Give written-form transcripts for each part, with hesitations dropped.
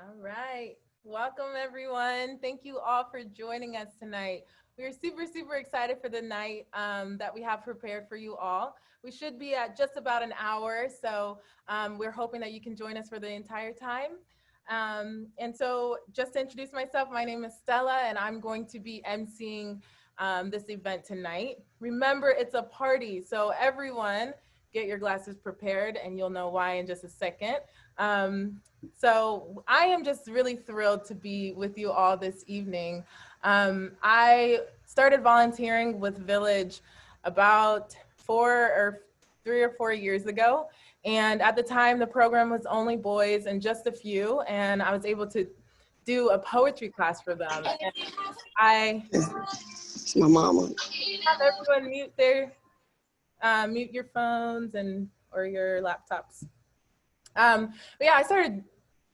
All right. Welcome, everyone. Thank you all for joining us tonight. We are super, super excited for the night that we have prepared for you all. We should be at just about an hour, so we're hoping that you can join us for the entire time. And so just to introduce myself, my name is Stella, and I'm going to be emceeing this event tonight. Remember, it's a party, so everyone get your glasses prepared, and you'll know why in just a second. Um, so I am just really thrilled to be with you all this evening. I started volunteering with Village about 3 or 4 years ago. And at the time, the program was only boys and just a few. And I was able to do a poetry class for them. And I It's my mama. have everyone mute your phones and or your laptops. But yeah, I started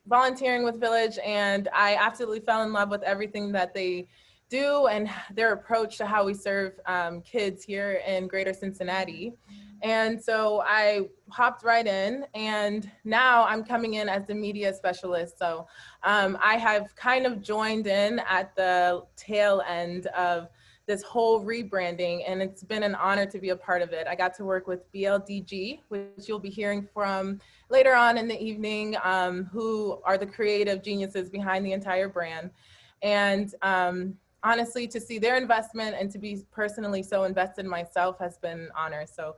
volunteering with Village, and I absolutely fell in love with everything that they do and their approach to how we serve kids here in Greater Cincinnati. And so I hopped right in, and now I'm coming in as the media specialist. So I have kind of joined in at the tail end of this whole rebranding, and it's been an honor to be a part of it. I got to work with BLDG, which you'll be hearing from later on in the evening, who are the creative geniuses behind the entire brand. And honestly, to see their investment and to be personally so invested myself has been an honor. So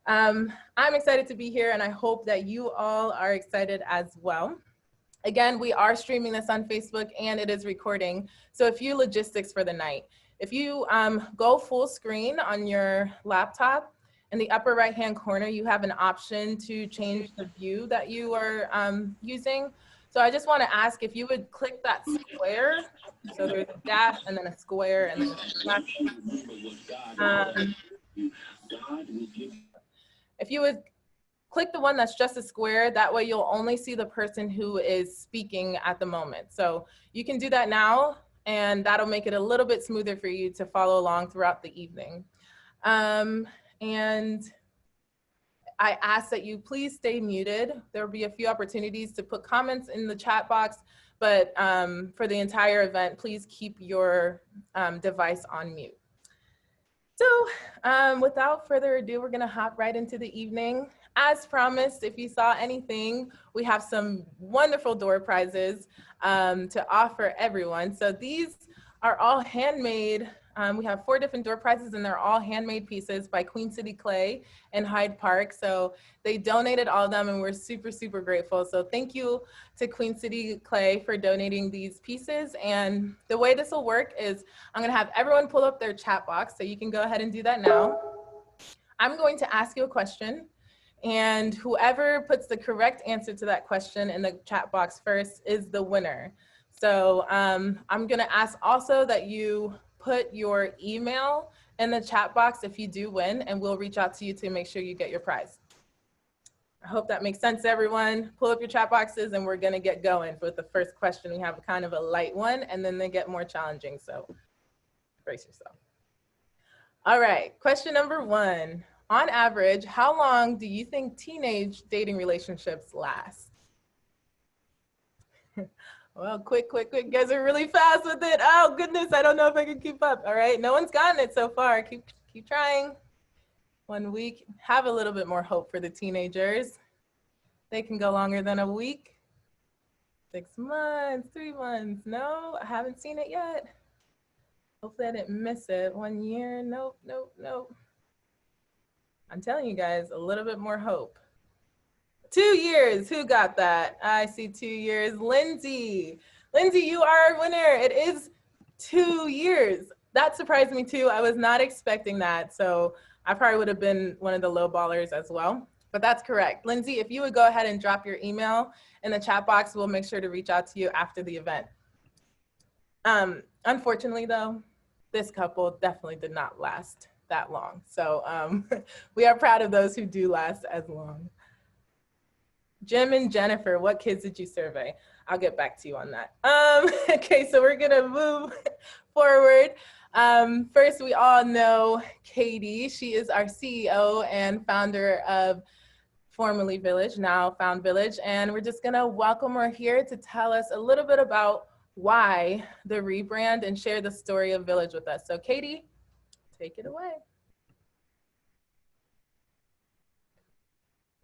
I'm excited to be here, and I hope that you all are excited as well. Again, we are streaming this on Facebook, and it is recording. So a few logistics for the night. If you go full screen on your laptop, in the upper right-hand corner, you have an option to change the view that you are using. So I just want to ask if you would click that square. So there's a dash and then a square and then a slash. If you would click the one that's just a square, that way you'll only see the person who is speaking at the moment. So you can do that now, and that'll make it a little bit smoother for you to follow along throughout the evening. And I ask that you please stay muted. There will be a few opportunities to put comments in the chat box, but for the entire event, please keep your device on mute. So without further ado, we're gonna hop right into the evening. As promised, if you saw anything, we have some wonderful door prizes to offer everyone. So these are all handmade. We have 4 different door prizes, and they're all handmade pieces by Queen City Clay in Hyde Park. So they donated all of them, and we're super, super grateful. So thank you to Queen City Clay for donating these pieces. And the way this will work is I'm gonna have everyone pull up their chat box, so you can go ahead and do that now. I'm going to ask you a question, and whoever puts the correct answer to that question in the chat box first is the winner. So I'm gonna ask also that you put your email in the chat box if you do win, and we'll reach out to you to make sure you get your prize. I hope that makes sense to everyone. Pull up your chat boxes, and we're gonna get going with the first question. We have kind of a light one, and then they get more challenging, so brace yourself. All right, question number 1. On average, how long do you think teenage dating relationships last? Well, quick. You guys are really fast with it. Oh, goodness, I don't know if I can keep up. All right, no one's gotten it so far. Keep trying. 1 week. Have a little bit more hope for the teenagers. They can go longer than a week. 6 months, 3 months. No, I haven't seen it yet. Hopefully I didn't miss it. 1 year. Nope. I'm telling you guys, a little bit more hope. 2 years. Who got that? I see 2 years. Lindsay, you are our winner. It is 2 years. That surprised me too. I was not expecting that. So I probably would have been one of the low ballers as well. But that's correct. Lindsay, if you would go ahead and drop your email in the chat box, we'll make sure to reach out to you after the event. Unfortunately though, this couple definitely did not last that long. So we are proud of those who do last as long. Jim and Jennifer, what kids did you survey? I'll get back to you on that. Okay, so we're gonna move forward. First, we all know Katie. She is our CEO and founder of formerly Village, now Found Village, and we're just gonna welcome her here to tell us a little bit about why the rebrand and share the story of Village with us. So Katie, take it away.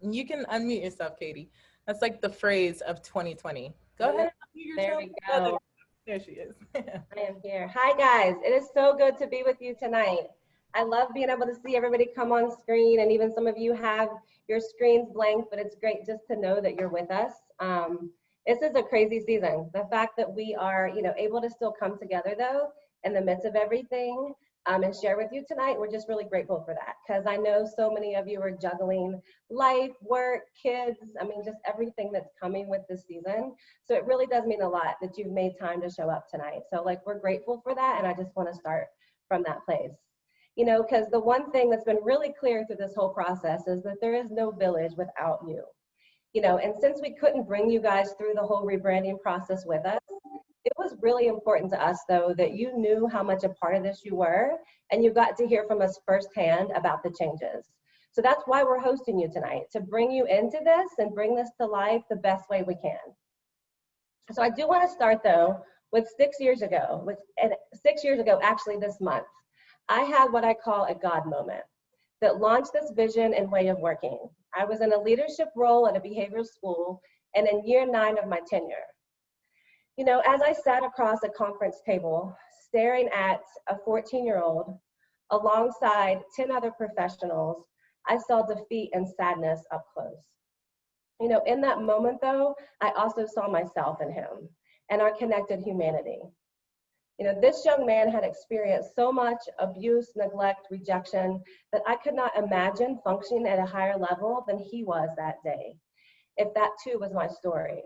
You can unmute yourself, Katie. That's like the phrase of 2020. Go ahead and unmute There yourself. we go. There she is. I am here. Hi guys, it is so good to be with you tonight. I love being able to see everybody come on screen, and even some of you have your screens blank, but it's great just to know that you're with us. This is a crazy season. The fact that we are, able to still come together though in the midst of everything and share with you tonight, we're just really grateful for that, because I know so many of you are juggling life, work, kids, just everything that's coming with this season. So it really does mean a lot that you've made time to show up tonight. So we're grateful for that, and I just want to start from that place. Because the one thing that's been really clear through this whole process is that there is no Village without you. And since we couldn't bring you guys through the whole rebranding process with us, it was really important to us, though, that you knew how much a part of this you were, and you got to hear from us firsthand about the changes. So that's why we're hosting you tonight, to bring you into this and bring this to life the best way we can. So I do want to start, though, with 6 years ago, and 6 years ago, actually this month, I had what I call a God moment that launched this vision and way of working. I was in a leadership role at a behavioral school and in year 9 of my tenure. As I sat across a conference table, staring at a 14-year-old alongside 10 other professionals, I saw defeat and sadness up close. In that moment, though, I also saw myself in him and our connected humanity. This young man had experienced so much abuse, neglect, rejection that I could not imagine functioning at a higher level than he was that day, if that too was my story.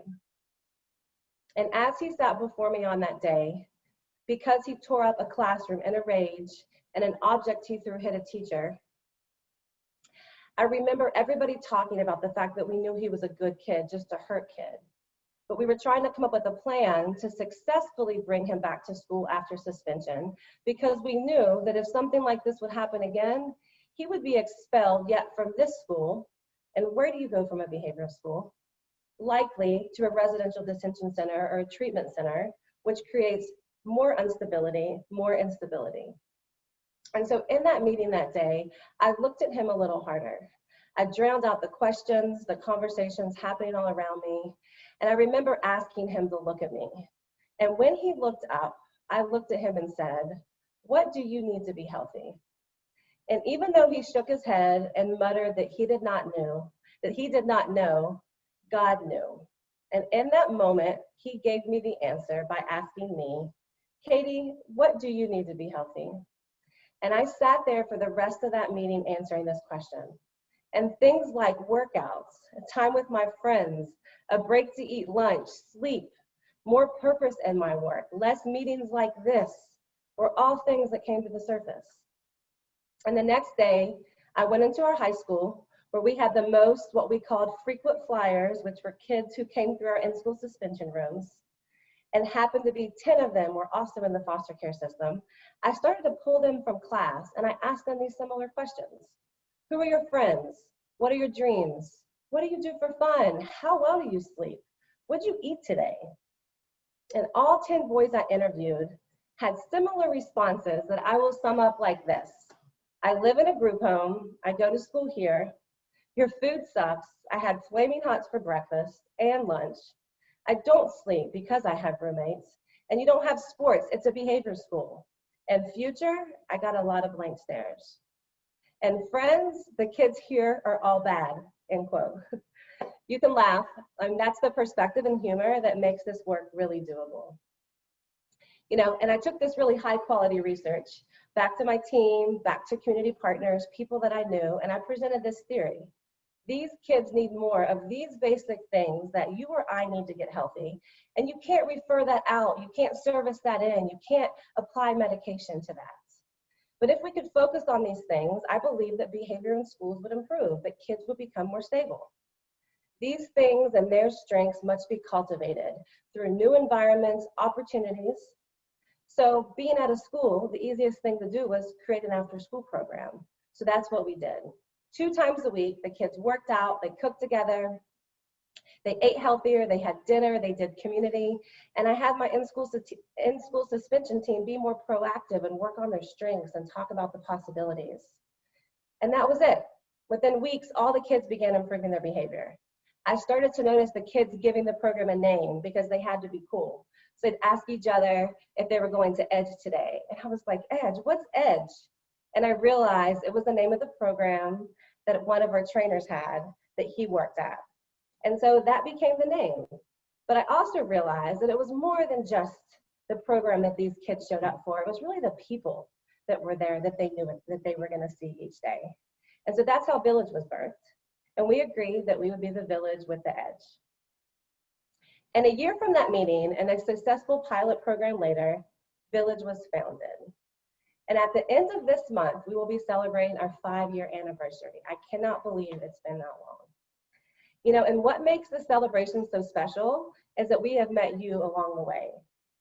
And as he sat before me on that day, because he tore up a classroom in a rage and an object he threw hit a teacher, I remember everybody talking about the fact that we knew he was a good kid, just a hurt kid. But we were trying to come up with a plan to successfully bring him back to school after suspension, because we knew that if something like this would happen again, he would be expelled yet from this school. And where do you go from a behavioral school? Likely to a residential detention center or a treatment center, which creates more instability, more instability. And so in that meeting that day, I looked at him a little harder. I drowned out the questions, the conversations happening all around me. And I remember asking him to look at me. And when he looked up, I looked at him and said, "What do you need to be healthy?" And even though he shook his head and muttered that he did not know, God knew. And in that moment, he gave me the answer by asking me, "Katie, what do you need to be healthy?" And I sat there for the rest of that meeting answering this question. And things like workouts, time with my friends, a break to eat lunch, sleep, more purpose in my work, less meetings like this, were all things that came to the surface. And the next day, I went into our high school where we had the most what we called frequent flyers, which were kids who came through our in-school suspension rooms, and happened to be 10 of them were also in the foster care system. I started to pull them from class, and I asked them these similar questions. Who are your friends? What are your dreams? What do you do for fun? How well do you sleep? What'd you eat today? And all 10 boys I interviewed had similar responses that I will sum up like this. I live in a group home. I go to school here. Your food sucks. I had flaming hots for breakfast and lunch. I don't sleep because I have roommates. And you don't have sports. It's a behavior school. And future, I got a lot of blank stares. And friends, the kids here are all bad, end quote. You can laugh. That's the perspective and humor that makes this work really doable. And I took this really high quality research back to my team, back to community partners, people that I knew, and I presented this theory. These kids need more of these basic things that you or I need to get healthy. And you can't refer that out. You can't service that in. You can't apply medication to that. But if we could focus on these things, I believe that behavior in schools would improve, that kids would become more stable. These things and their strengths must be cultivated through new environments, opportunities. So being at a school, the easiest thing to do was create an after-school program. So that's what we did. 2 times a week, the kids worked out, they cooked together, they ate healthier, they had dinner, they did community, and I had my in-school suspension team be more proactive and work on their strengths and talk about the possibilities. And that was it. Within weeks, all the kids began improving their behavior. I started to notice the kids giving the program a name because they had to be cool. So they'd ask each other if they were going to Edge today. And I was like, Edge, what's Edge? And I realized it was the name of the program that one of our trainers had that he worked at. And so that became the name. But I also realized that it was more than just the program that these kids showed up for. It was really the people that were there that they knew that they were going to see each day. And so that's how Village was birthed. And we agreed that we would be the village with the edge. And a year from that meeting and a successful pilot program later, Village was founded. And at the end of this month, we will be celebrating our 5-year anniversary. I cannot believe it's been that long. You know, and what makes this celebration so special is that we have met you along the way.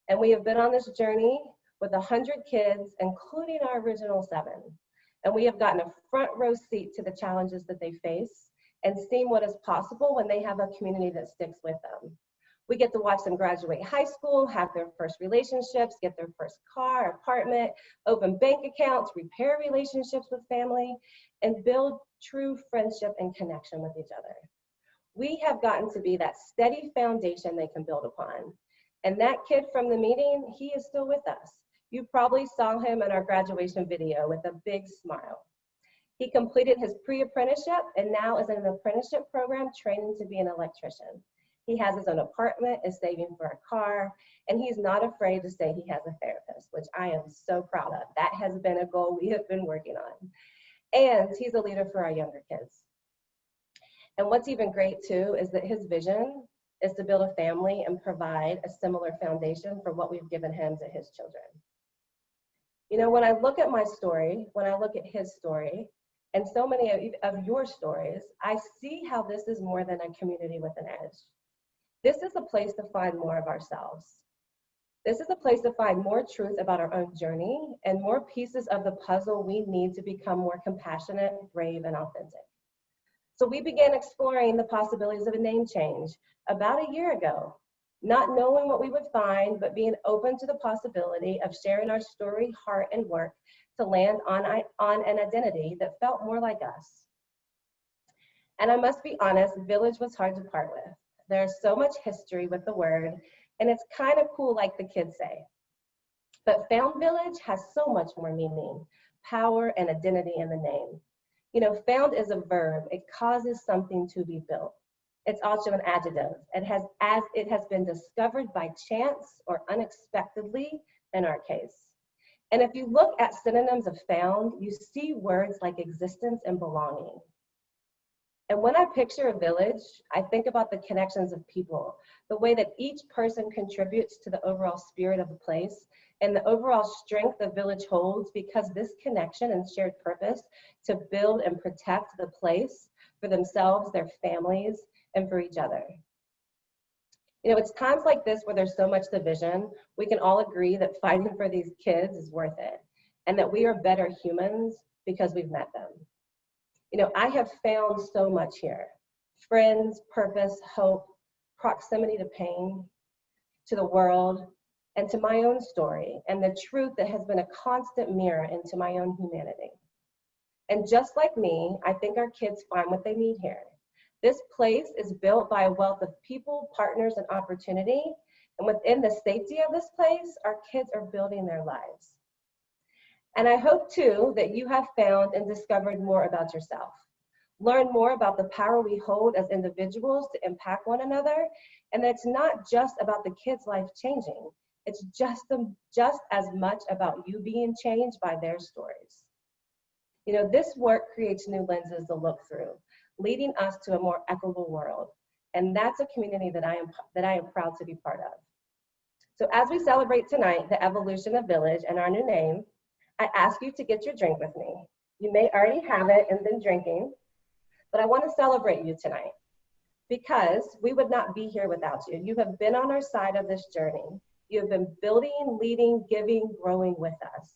And we have been on this journey with 100 kids, including our original 7. And we have gotten a front row seat to the challenges that they face and seen what is possible when they have a community that sticks with them. We get to watch them graduate high school, have their first relationships, get their first car, apartment, open bank accounts, repair relationships with family, and build true friendship and connection with each other. We have gotten to be that steady foundation they can build upon. And that kid from the meeting, he is still with us. You probably saw him in our graduation video with a big smile. He completed his pre-apprenticeship and now is in an apprenticeship program training to be an electrician. He has his own apartment, is saving for a car, and he's not afraid to say he has a therapist, which I am so proud of. That has been a goal we have been working on. And he's a leader for our younger kids. And what's even great too is that his vision is to build a family and provide a similar foundation for what we've given him to his children. You know, when I look at my story, when I look at his story, and so many of your stories, I see how this is more than a community with an edge. This is a place to find more of ourselves. This is a place to find more truth about our own journey and more pieces of the puzzle we need to become more compassionate, brave, and authentic. So we began exploring the possibilities of a name change about a year ago, not knowing what we would find, but being open to the possibility of sharing our story, heart, and work to land on an identity that felt more like us. And I must be honest, Village was hard to part with. There's so much history with the word, and it's kind of cool like the kids say. But Found Village has so much more meaning, power, and identity in the name. You know, found is a verb. It causes something to be built. It's also an adjective. It has been discovered by chance or unexpectedly in our case. And if you look at synonyms of found, you see words like existence and belonging. And when I picture a village, I think about the connections of people, the way that each person contributes to the overall spirit of the place and the overall strength the village holds, because this connection and shared purpose to build and protect the place for themselves, their families, and for each other. You know, it's times like this where there's so much division, we can all agree that fighting for these kids is worth it and that we are better humans because we've met them. You know, I have found so much here: friends, purpose, hope, proximity to pain, to the world, and to my own story, and the truth that has been a constant mirror into my own humanity. And just like me, I think our kids find what they need here. This place is built by a wealth of people, partners, and opportunity. And within the safety of this place, our kids are building their lives. And I hope too that you have found and discovered more about yourself. Learn more about the power we hold as individuals to impact one another. And that it's not just about the kids' life changing. It's just as much about you being changed by their stories. You know, this work creates new lenses to look through, leading us to a more equitable world. And that's a community that I am proud to be part of. So as we celebrate tonight the evolution of Village and our new name, I ask you to get your drink with me. You may already have it and been drinking, but I want to celebrate you tonight because we would not be here without you. You have been on our side of this journey. You have been building, leading, giving, growing with us.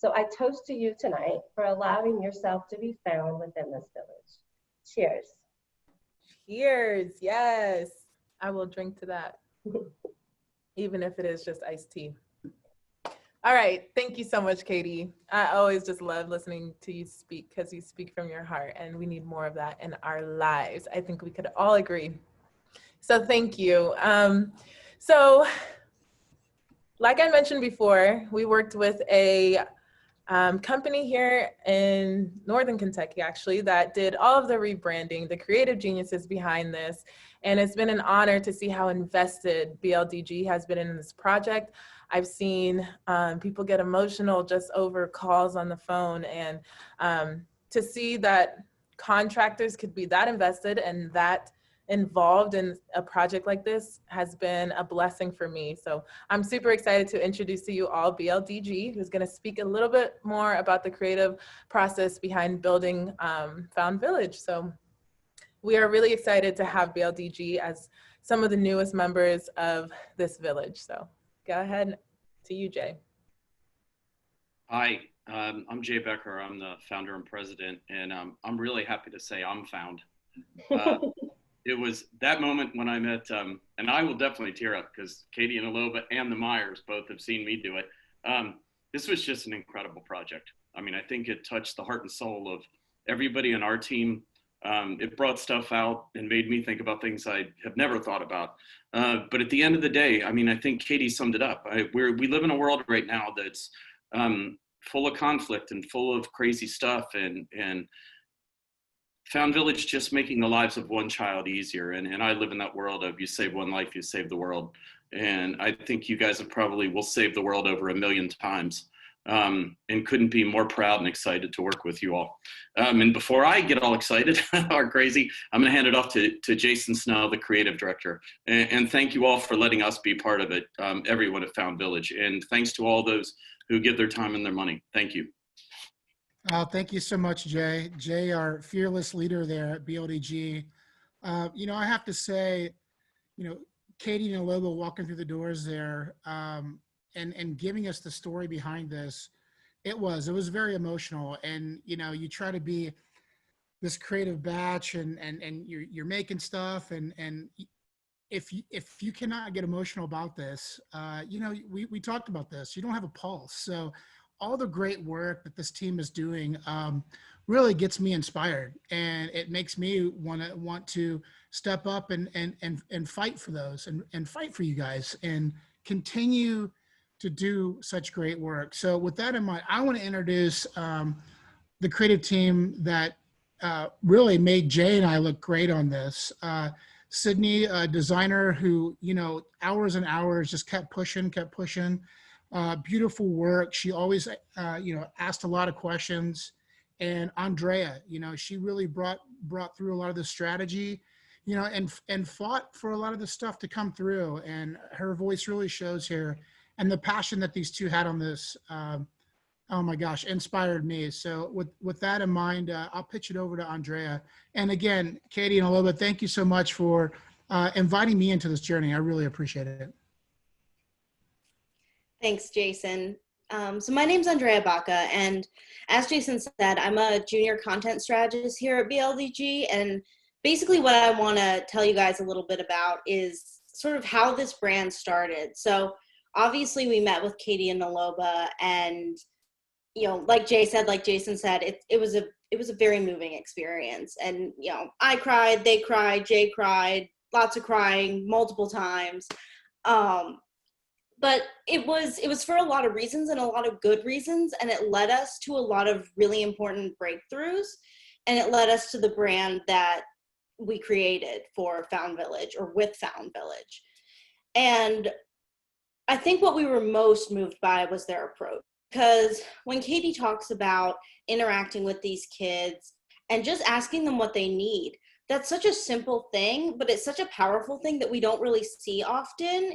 So I toast to you tonight for allowing yourself to be found within this village. Cheers. Cheers. Yes. I will drink to that, even if it is just iced tea. All right. Thank you so much, Katie. I always just love listening to you speak because you speak from your heart, and we need more of that in our lives. I think we could all agree. So thank you. So like I mentioned before, we worked with a company here in Northern Kentucky, actually, that did all of the rebranding, the creative geniuses behind this. And it's been an honor to see how invested BLDG has been in this project. I've seen people get emotional just over calls on the phone, and to see that contractors could be that invested and that involved in a project like this has been a blessing for me. So I'm super excited to introduce to you all BLDG, who's going to speak a little bit more about the creative process behind building Found Village. So we are really excited to have BLDG as some of the newest members of this village. So go ahead to you, Jay. Hi, I'm Jay Becker. I'm the founder and president, and I'm really happy to say I'm found. It was that moment when I met, and I will definitely tear up because Katie and Aloba and the Myers both have seen me do it. This was just an incredible project. I mean, I think it touched the heart and soul of everybody in our team. It brought stuff out and made me think about things I have never thought about. But at the end of the day, I mean, I think Katie summed it up. We live in a world right now that's full of conflict and full of crazy stuff, and Found Village just making the lives of one child easier. And I live in that world of you save one life, you save the world. And I think you guys will save the world over 1 million times. And couldn't be more proud and excited to work with you all. And before I get all excited or crazy, I'm gonna hand it off to Jason Snell, the creative director. And thank you all for letting us be part of it, everyone at Found Village. And thanks to all those who give their time and their money. Thank you. Thank you so much, Jay. Jay, our fearless leader there at BLDG. You know, I have to say, you know, Katie and Aloba walking through the doors there and giving us the story behind this, it was very emotional. And, you know, you try to be this creative batch and you're making stuff. And if you cannot get emotional about this, you know, we talked about this, you don't have a pulse. So all the great work that this team is doing really gets me inspired, and it makes me want to step up and fight for those and fight for you guys and continue to do such great work. So with that in mind, I want to introduce the creative team that really made Jay and I look great on this. Sydney, a designer who, you know, hours and hours just kept pushing. Beautiful work. She always, you know, asked a lot of questions. And Andrea, you know, she really brought through a lot of the strategy, you know, and fought for a lot of the stuff to come through. And her voice really shows here. And the passion that these two had on this, oh my gosh, inspired me. So with that in mind, I'll pitch it over to Andrea. And again, Katie and Aloba, thank you so much for inviting me into this journey. I really appreciate it. Thanks, Jason. So my name's Andrea Baca, and as Jason said, I'm a junior content strategist here at BLDG, and basically what I want to tell you guys a little bit about is sort of how this brand started. So obviously we met with Katie and Aloba, and you know, like Jay said, like Jason said, it was a very moving experience, and you know, I cried, they cried, Jay cried, lots of crying, multiple times. But it was for a lot of reasons and a lot of good reasons, and it led us to a lot of really important breakthroughs, and it led us to the brand that we created for Found Village, or with Found Village. And I think what we were most moved by was their approach, because when Katie talks about interacting with these kids and just asking them what they need, that's such a simple thing, but it's such a powerful thing that we don't really see often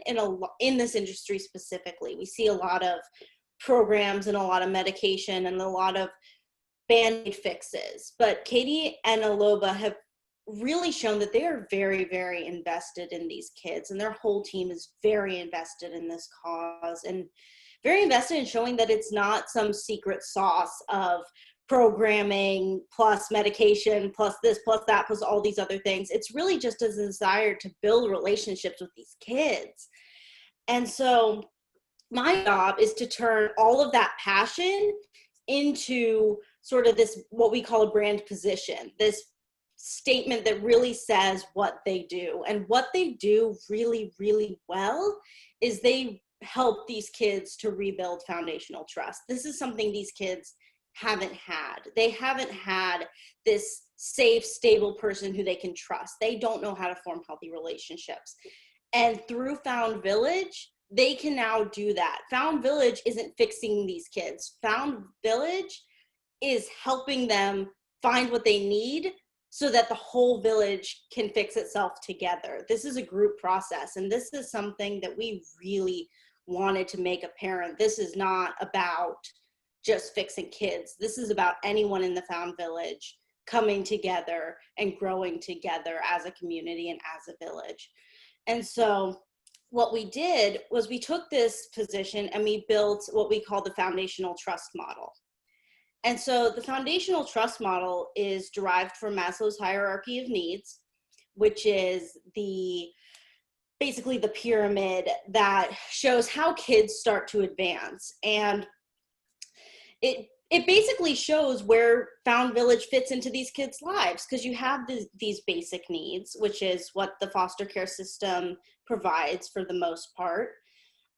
in this industry specifically. We see a lot of programs and a lot of medication and a lot of Band-Aid fixes, but Katie and Aloba have really shown that they are very, very invested in these kids, and their whole team is very invested in this cause and very invested in showing that it's not some secret sauce of programming plus medication plus this plus that plus all these other things. It's really just a desire to build relationships with these kids. And so my job is to turn all of that passion into sort of this, what we call a brand position, this statement that really says what they do. And what they do really, really well is they help these kids to rebuild foundational trust. This is something these kids haven't had. They haven't had this safe, stable person who they can trust. They don't know how to form healthy relationships. And through Found Village, they can now do that. Found Village isn't fixing these kids. Found Village is helping them find what they need so that the whole village can fix itself together. This is a group process, and this is something that we really wanted to make apparent. This is not about just fixing kids. This is about anyone in the Found Village coming together and growing together as a community and as a village. And so what we did was we took this position and we built what we call the foundational trust model. And so the foundational trust model is derived from Maslow's hierarchy of needs, which is basically the pyramid that shows how kids start to advance. And it basically shows where Found Village fits into these kids' lives, because you have these basic needs, which is what the foster care system provides for the most part.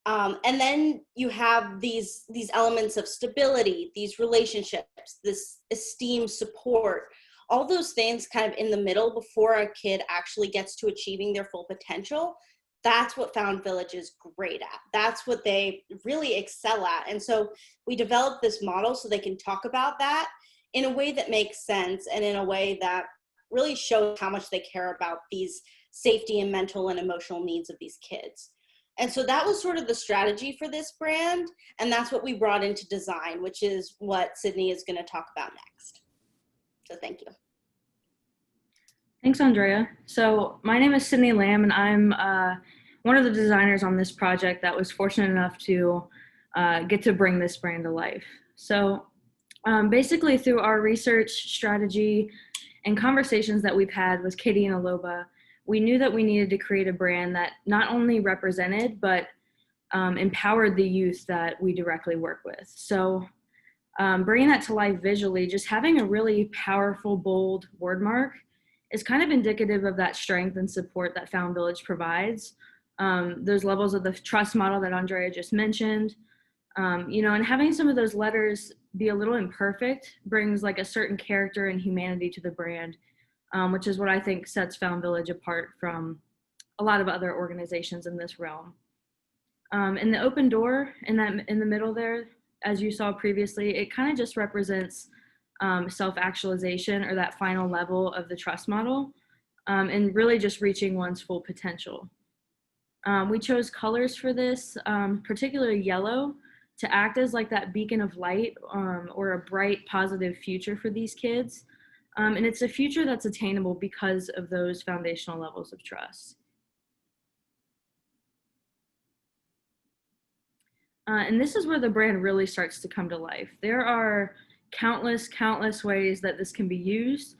And then you have these elements of stability, these relationships, this esteem, support, all those things kind of in the middle before a kid actually gets to achieving their full potential. That's what Found Village is great at. That's what they really excel at. And so we developed this model so they can talk about that in a way that makes sense and in a way that really shows how much they care about these safety and mental and emotional needs of these kids. And so that was sort of the strategy for this brand. And that's what we brought into design, which is what Sydney is going to talk about next. So thank you. Thanks, Andrea. So my name is Sydney Lamb, and I'm one of the designers on this project that was fortunate enough to get to bring this brand to life. So basically through our research strategy and conversations that we've had with Katie and Aloba, we knew that we needed to create a brand that not only represented, but empowered the youth that we directly work with. So bringing that to life visually, just having a really powerful, bold word mark is kind of indicative of that strength and support that Found Village provides. Those levels of the trust model that Andrea just mentioned, and having some of those letters be a little imperfect brings like a certain character and humanity to the brand, which is what I think sets Found Village apart from a lot of other organizations in this realm. In the open door in the middle there, as you saw previously, it kind of just represents self-actualization, or that final level of the trust model, and really just reaching one's full potential. We chose colors for this, particularly yellow, to act as like that beacon of light, or a bright, positive future for these kids. And it's a future that's attainable because of those foundational levels of trust. And this is where the brand really starts to come to life. There are countless ways that this can be used,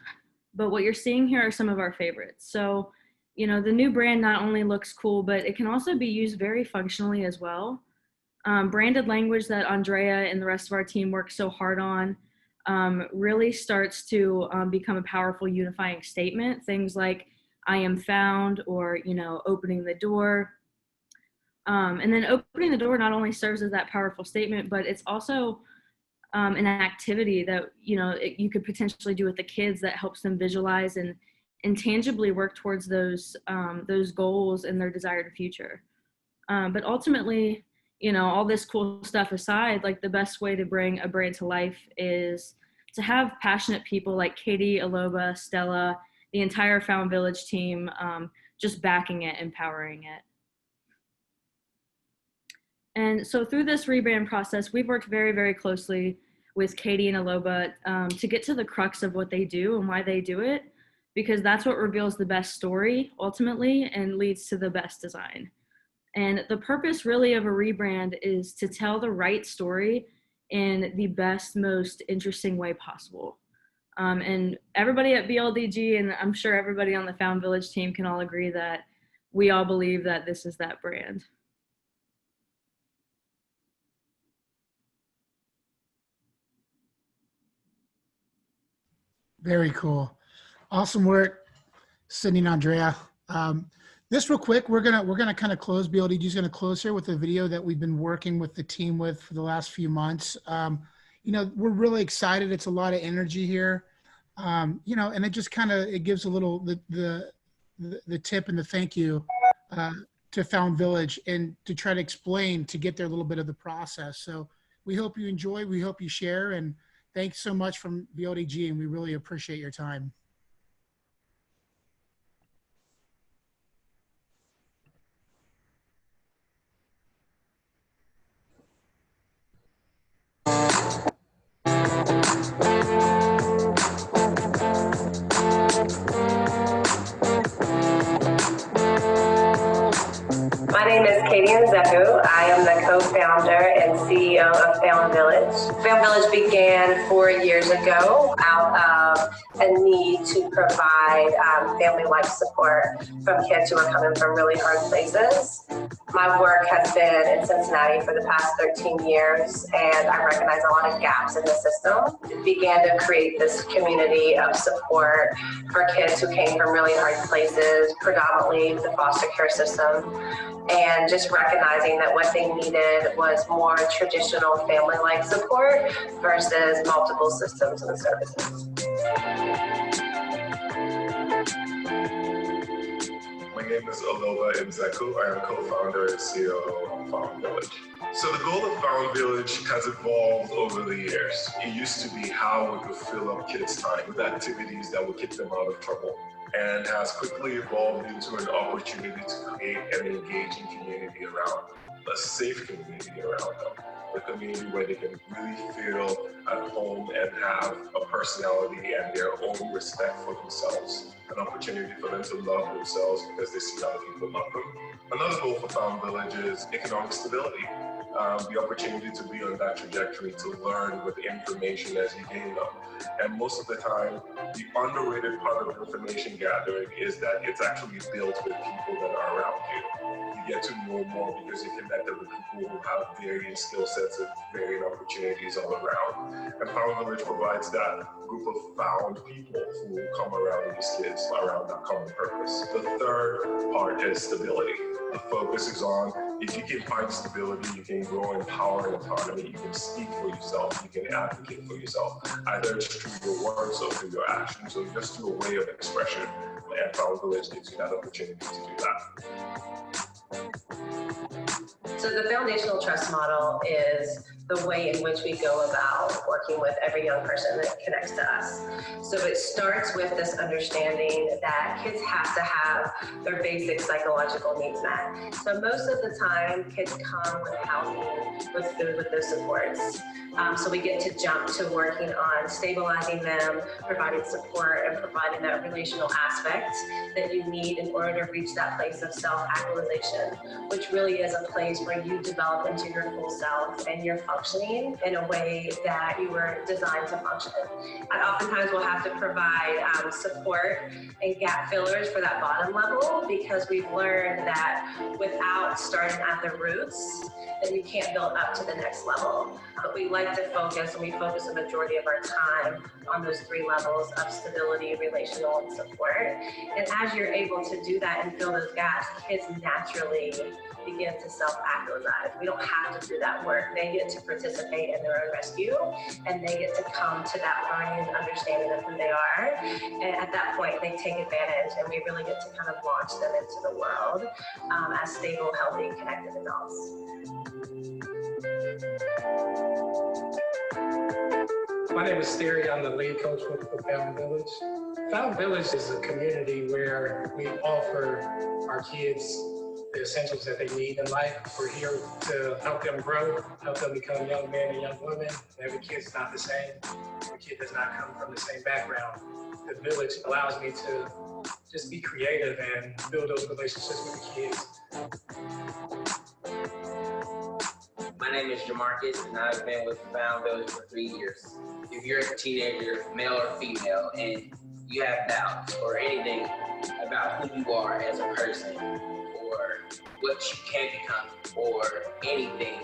but what you're seeing here are some of our favorites. So, the new brand not only looks cool, but it can also be used very functionally as well. Branded language that Andrea and the rest of our team worked so hard on really starts to become a powerful unifying statement. Things like "I am found," or opening the door. And then opening the door not only serves as that powerful statement, but it's also an activity that you could potentially do with the kids that helps them visualize and tangibly work towards those goals and their desired future. But ultimately, all this cool stuff aside, like the best way to bring a brand to life is to have passionate people like Katie, Aloba, Stella, the entire Found Village team, just backing it, empowering it. And so through this rebrand process, we've worked very, very closely with Katie and Aloba to get to the crux of what they do and why they do it, because that's what reveals the best story ultimately and leads to the best design. And the purpose really of a rebrand is to tell the right story in the best, most interesting way possible. And everybody at BLDG, and I'm sure everybody on the Found Village team can all agree that we all believe that this is that brand. Very cool. Awesome work, Sydney and Andrea. This real quick, we're gonna kind of close. BLDG is gonna close here with a video that we've been working with the team with for the last few months. You know, we're really excited. It's a lot of energy here. You know, and it just kind of, it gives a little, the tip and the thank you to Found Village, and to try to explain, to get there a little bit of the process. So we hope you enjoy, we hope you share, and thanks so much from BLDG, and we really appreciate your time. My name is Katie Nzeku. I am the co-founder and CEO of Found Village. Found Village began 4 years ago out of a need to provide family-like support from kids who are coming from really hard places. My work has been in Cincinnati for the past 13 years, and I recognize a lot of gaps in the system. It began to create this community of support for kids who came from really hard places, predominantly the foster care system, and just recognizing that what they needed was more traditional family-like support versus multiple systems and services. My name is Aloba Nzeku. I am co-founder and CEO of Found Village. So the goal of Found Village has evolved over the years. It used to be how we could fill up kids' time with activities that would keep them out of trouble, and has quickly evolved into an opportunity to create an engaging community around them, a safe community around them, a community where they can really feel at home and have a personality and their own respect for themselves, an opportunity for them to love themselves because they see other people love them. Another goal for Found Village is economic stability. The opportunity to be on that trajectory, to learn with information as you gain them. And most of the time, the underrated part of information gathering is that it's actually built with people that are around you. You get to know more because you connect with people who have varying skill sets and varying opportunities all around. And Found Village provides that group of found people who come around these kids around that common purpose. The third part is stability. The focus is on, if you can find stability, you can grow in power and autonomy, you can speak for yourself, you can advocate for yourself, either it's through your words or through your actions, or just through a way of expression. And Found Village gives you that opportunity to do that. So the foundational trust model is the way in which we go about working with every young person that connects to us. So it starts with this understanding that kids have to have their basic psychological needs met. So most of the time, kids come with housing, with food, with those supports. So we get to jump to working on stabilizing them, providing support, and providing that relational aspect that you need in order to reach that place of self-actualization, which really is a place where you develop into your full self and you're functioning in a way that you were designed to function. I oftentimes will have to provide support and gap fillers for that bottom level, because we've learned that without starting at the roots, then you can't build up to the next level. But we like to focus, and we focus the majority of our time on those three levels of stability, relational, and support. And as you're able to do that and fill those gaps, kids naturally begin to self-actualize. We don't have to do that work. They get to participate in their own rescue, and they get to come to that learning and understanding of who they are. And at that point, they take advantage, and we really get to kind of launch them into the world as stable, healthy, connected adults. My name is Steri. I'm the lead coach with Found Village. Found Village is a community where we offer our kids the essentials that they need in life. We're here to help them grow, help them become young men and young women. Every kid's not the same. Every kid does not come from the same background. The village allows me to just be creative and build those relationships with the kids. name is Jamarcus, and I've been with Found Village for 3 years. If you're a teenager, male or female, and you have doubts or anything about who you are as a person, or what you can become, or anything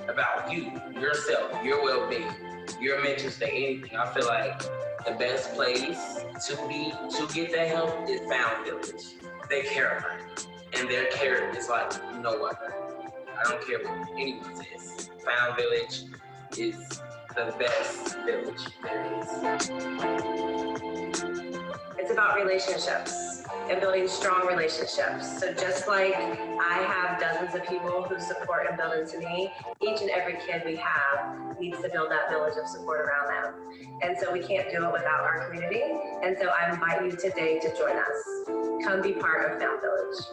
about you, yourself, your well-being, your mental state, anything, I feel like the best place to get that help is Found Village. They care about it, and their care is like no other. I don't care what anyone says. Found Village is the best village there is. It's about relationships and building strong relationships. So just like I have dozens of people who support and build into me, each and every kid we have needs to build that village of support around them. And so we can't do it without our community. And so I invite you today to join us. Come be part of Found Village.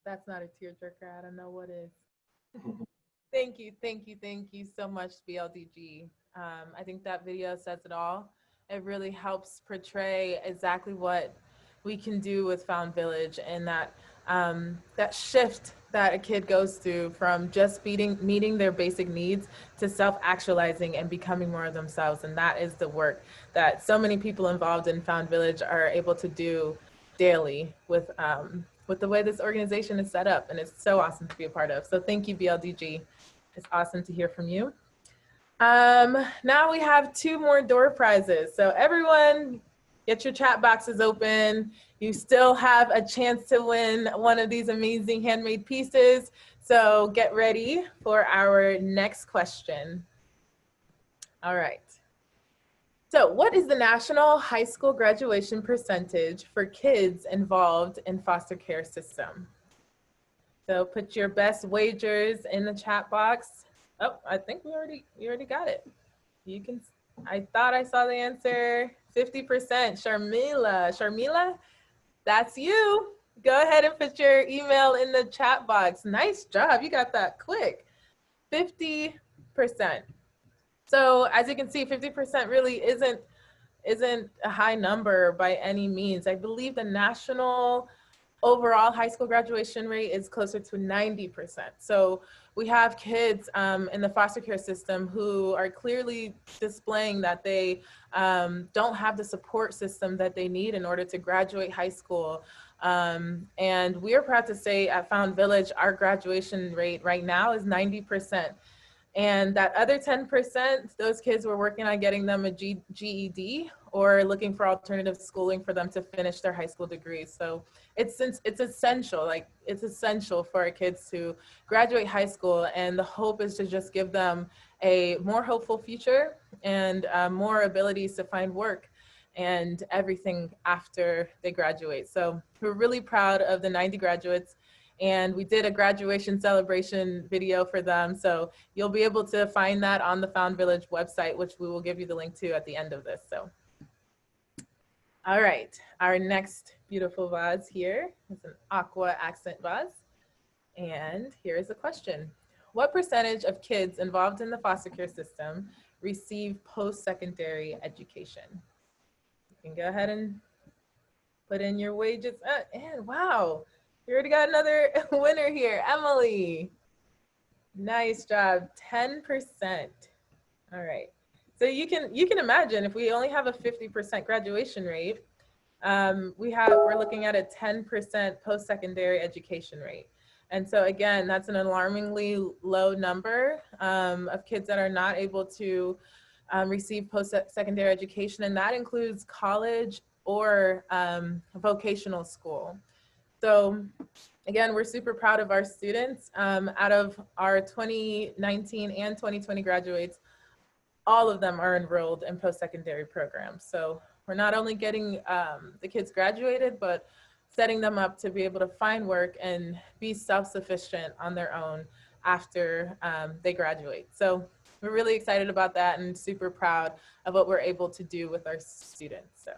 That's not a tearjerker. I don't know what is. Thank you so much, BLDG. I think that video says it all. It really helps portray exactly what we can do with Found Village, and that that shift that a kid goes through from just meeting their basic needs to self-actualizing and becoming more of themselves. And that is the work that so many people involved in Found Village are able to do daily with the way this organization is set up, and it's so awesome to be a part of. So thank you, BLDG. It's awesome to hear from you. Now we have 2 more door prizes. So everyone, get your chat boxes open. You still have a chance to win one of these amazing handmade pieces. So get ready for our next question. All right. So what is the national high school graduation percentage for kids involved in foster care system? So put your best wagers in the chat box. Oh, I think we already got it. You can, I thought I saw the answer. 50%, Sharmila, that's you. Go ahead and put your email in the chat box. Nice job, you got that quick. 50%. So as you can see, 50% really isn't a high number by any means. I believe the national overall high school graduation rate is closer to 90%. So we have kids in the foster care system who are clearly displaying that they don't have the support system that they need in order to graduate high school. And we are proud to say at Found Village, our graduation rate right now is 90%. And that other 10%, those kids were working on getting them a GED or looking for alternative schooling for them to finish their high school degree. So it's essential, like it's essential for our kids to graduate high school. And the hope is to just give them a more hopeful future and more abilities to find work and everything after they graduate. So we're really proud of the 90 graduates. And we did a graduation celebration video for them. So you'll be able to find that on the Found Village website, which we will give you the link to at the end of this. So, all right, our next beautiful vase here is an aqua accent vase. And here's a question. What percentage of kids involved in the foster care system receive post-secondary education? You can go ahead and put in your wages. And wow. We already got another winner here, Emily. Nice job, 10%. All right, so you can imagine if we only have a 50% graduation rate, we're looking at a 10% post-secondary education rate. And so again, that's an alarmingly low number of kids that are not able to receive post-secondary education, and that includes college or vocational school. So again, we're super proud of our students. Out of our 2019 and 2020 graduates, all of them are enrolled in post-secondary programs. So we're not only getting the kids graduated, but setting them up to be able to find work and be self-sufficient on their own after they graduate. So we're really excited about that and super proud of what we're able to do with our students. So,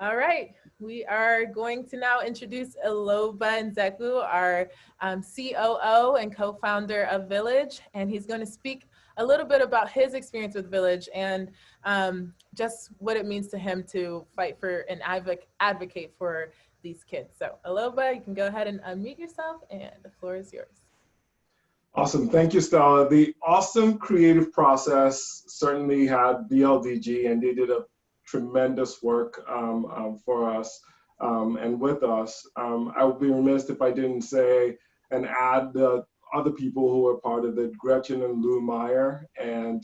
All right, we are going to now introduce Aloba Nzeku, our COO and co-founder of Village, and he's going to speak a little bit about his experience with Village and just what it means to him to fight for and advocate for these kids. So Aloba, you can go ahead and unmute yourself, and the floor is yours. Awesome, thank you, Stella. The awesome creative process certainly had BLDG, and they did a tremendous work for us and with us. I would be remiss if I didn't say and add the other people who were part of it, Gretchen and Lou Meyer and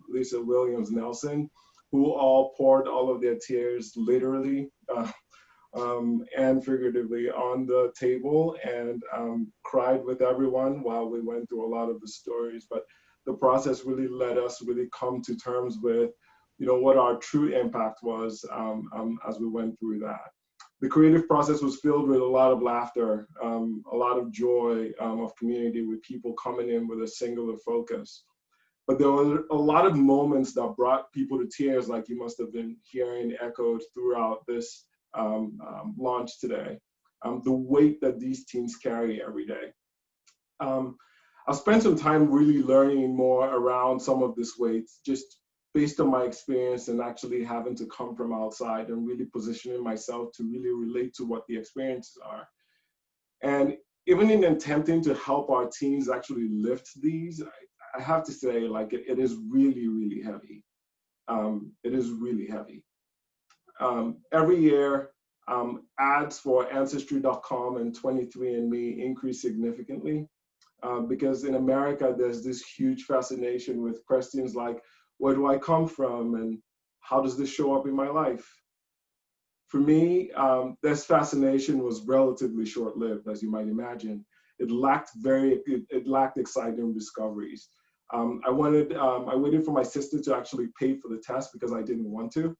Lisa Williams Nelson, who all poured all of their tears literally and figuratively on the table and cried with everyone while we went through a lot of the stories. But the process really let us really come to terms with, you know, what our true impact was as we went through that. The creative process was filled with a lot of laughter, a lot of joy of community, with people coming in with a singular focus. But there were a lot of moments that brought people to tears, like you must have been hearing echoed throughout this launch today. The weight that these teams carry every day. I've spent some time really learning more around some of this weight, just based on my experience and actually having to come from outside and really positioning myself to really relate to what the experiences are. And even in attempting to help our teams actually lift these, I have to say, like, it is really, really heavy. It is really heavy. Every year, ads for Ancestry.com and 23andMe increase significantly because in America, there's this huge fascination with questions like, where do I come from and how does this show up in my life? For me, this fascination was relatively short-lived, as you might imagine. It lacked exciting discoveries. I waited for my sister to actually pay for the test because I didn't want to.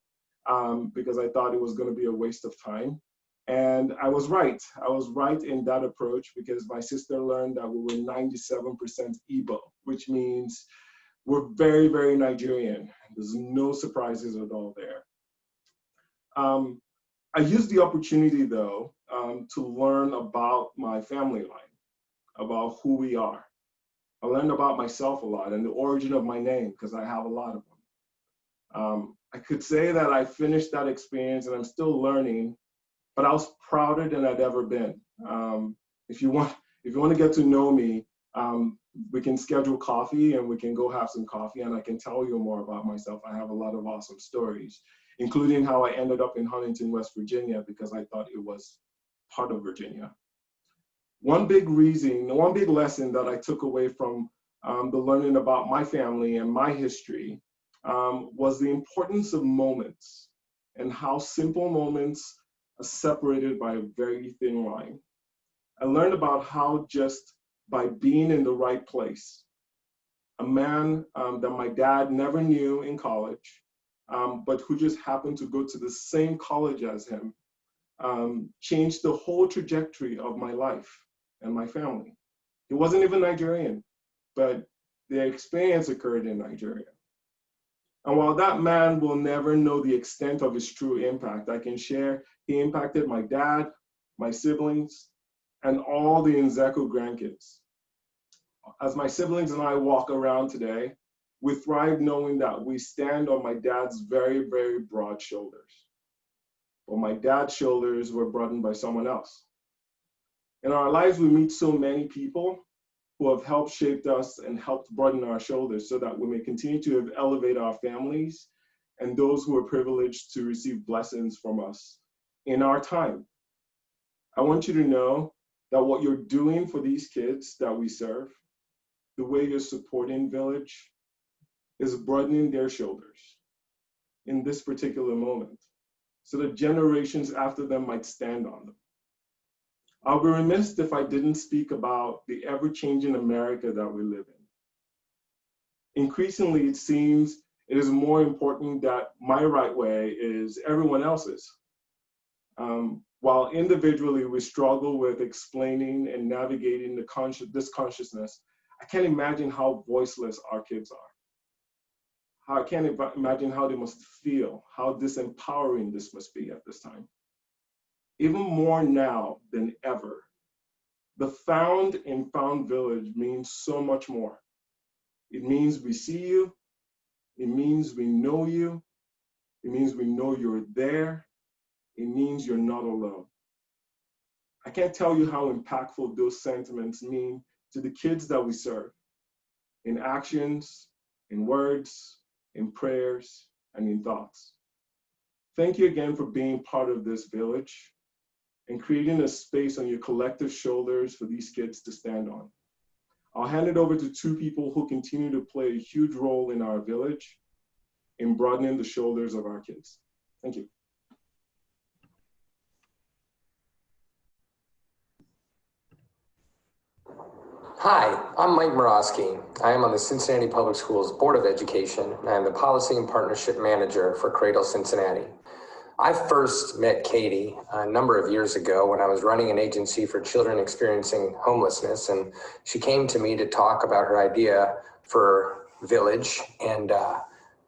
Because I thought it was going to be a waste of time. And I was right. I was right in that approach because my sister learned that we were 97% Igbo, which means we're very, very Nigerian. There's no surprises at all there. I used the opportunity, though, to learn about my family line, about who we are. I learned about myself a lot and the origin of my name, because I have a lot of them. I could say that I finished that experience and I'm still learning, but I was prouder than I'd ever been. If you want to get to know me, we can schedule coffee and we can go have some coffee and I can tell you more about myself. I have a lot of awesome stories, including how I ended up in Huntington, West Virginia, because I thought it was part of Virginia. One big lesson that I took away from the learning about my family and my history was the importance of moments and how simple moments are separated by a very thin line. I learned about how just by being in the right place, a man that my dad never knew in college, but who just happened to go to the same college as him, changed the whole trajectory of my life and my family. He wasn't even Nigerian, but the experience occurred in Nigeria. And while that man will never know the extent of his true impact, I can share he impacted my dad, my siblings, and all the Nzeku grandkids. As my siblings and I walk around today, we thrive knowing that we stand on my dad's very, very broad shoulders. But my dad's shoulders were broadened by someone else. In our lives, we meet so many people who have helped shape us and helped broaden our shoulders so that we may continue to elevate our families and those who are privileged to receive blessings from us in our time. I want you to know that what you're doing for these kids that we serve, the way you're supporting Village, is broadening their shoulders in this particular moment so that generations after them might stand on them. I'll be remiss if I didn't speak about the ever-changing America that we live in. Increasingly, it seems it is more important that my right way is everyone else's. While individually we struggle with explaining and navigating this consciousness, I can't imagine how voiceless our kids are. I can't imagine how they must feel, how disempowering this must be at this time. Even more now than ever, the found in Found Village means so much more. It means we see you. It means we know you. It means we know you're there. It means you're not alone. I can't tell you how impactful those sentiments mean to the kids that we serve, in actions, in words, in prayers, and in thoughts. Thank you again for being part of this village and creating a space on your collective shoulders for these kids to stand on. I'll hand it over to two people who continue to play a huge role in our village in broadening the shoulders of our kids. Thank you. Hi, I'm Mike Morosky. I am on the Cincinnati Public Schools Board of Education, and I am the Policy and Partnership Manager for Cradle Cincinnati. I first met Katie a number of years ago when I was running an agency for children experiencing homelessness, and she came to me to talk about her idea for Village, and I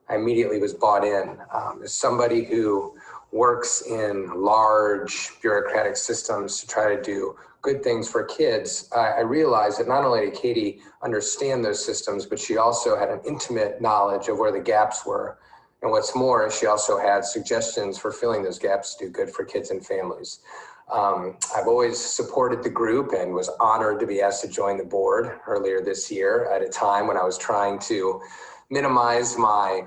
immediately was bought in. As somebody who works in large bureaucratic systems to try to do good things for kids, I realized that not only did Katie understand those systems, but she also had an intimate knowledge of where the gaps were. And what's more, she also had suggestions for filling those gaps to do good for kids and families. I've always supported the group and was honored to be asked to join the board earlier this year at a time when I was trying to minimize my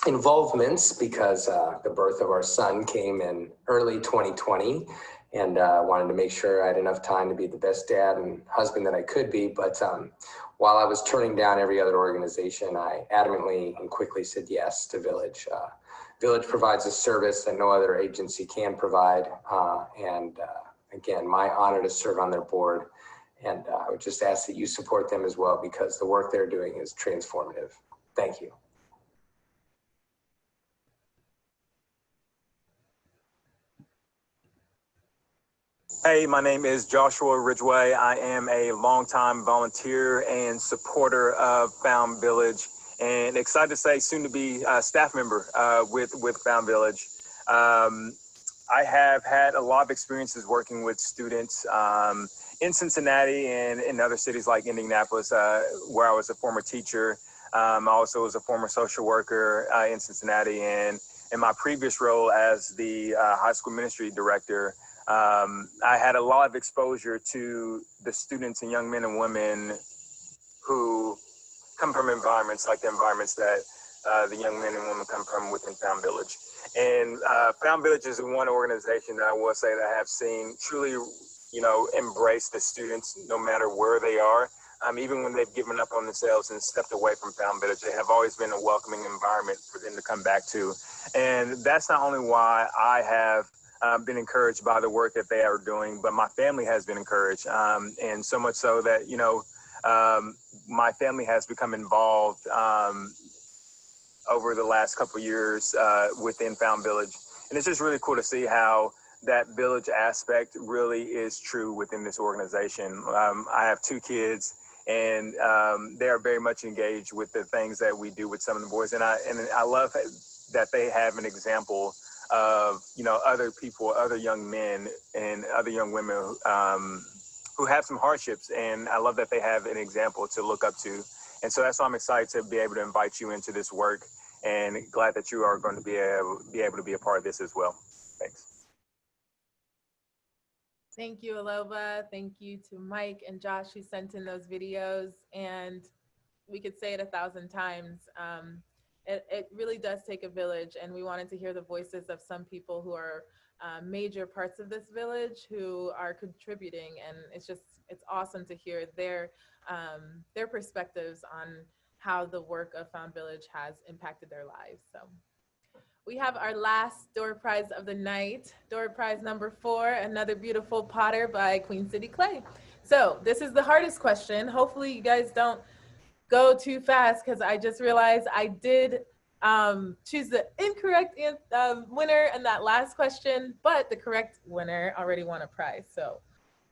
involvements because the birth of our son came in early 2020, and wanted to make sure I had enough time to be the best dad and husband that I could be. But while I was turning down every other organization, I adamantly and quickly said yes to Village. Village provides a service that no other agency can provide. Again, my honor to serve on their board. And I would just ask that you support them as well, because the work they're doing is transformative. Thank you. Hey, my name is Joshua Ridgway. I am a longtime volunteer and supporter of Found Village, and excited to say soon to be a staff member with Found Village. I have had a lot of experiences working with students in Cincinnati and in other cities like Indianapolis, where I was a former teacher. I also was a former social worker in Cincinnati, and in my previous role as the high school ministry director, I had a lot of exposure to the students and young men and women who come from environments like the environments that the young men and women come from within Found Village. And Found Village is one organization that I will say that I have seen truly, embrace the students no matter where they are. Even when they've given up on themselves and stepped away from Found Village, they have always been a welcoming environment for them to come back to. And that's not only why I have been encouraged by the work that they are doing, but my family has been encouraged, and so much so that my family has become involved over the last couple of years within Found Village, and it's just really cool to see how that village aspect really is true within this organization. I have two kids, and they are very much engaged with the things that we do with some of the boys, and I love that they have an example of other people, other young men and other young women who have some hardships, and I love that they have an example to look up to. And so that's why I'm excited to be able to invite you into this work, and glad that you are going to be able to be a part of this as well. Thanks. Thank you, Aloba. Thank you to Mike and Josh who sent in those videos, and we could say it 1,000 times. It really does take a village, and we wanted to hear the voices of some people who are major parts of this village who are contributing, and it's awesome to hear their perspectives on how the work of Found Village has impacted their lives. So we have our last door prize of the night, door prize number 4, another beautiful Potter by Queen City Clay. So this is the hardest question. Hopefully you guys don't go too fast, because I just realized I did choose the incorrect winner in that last question, but the correct winner already won a prize. So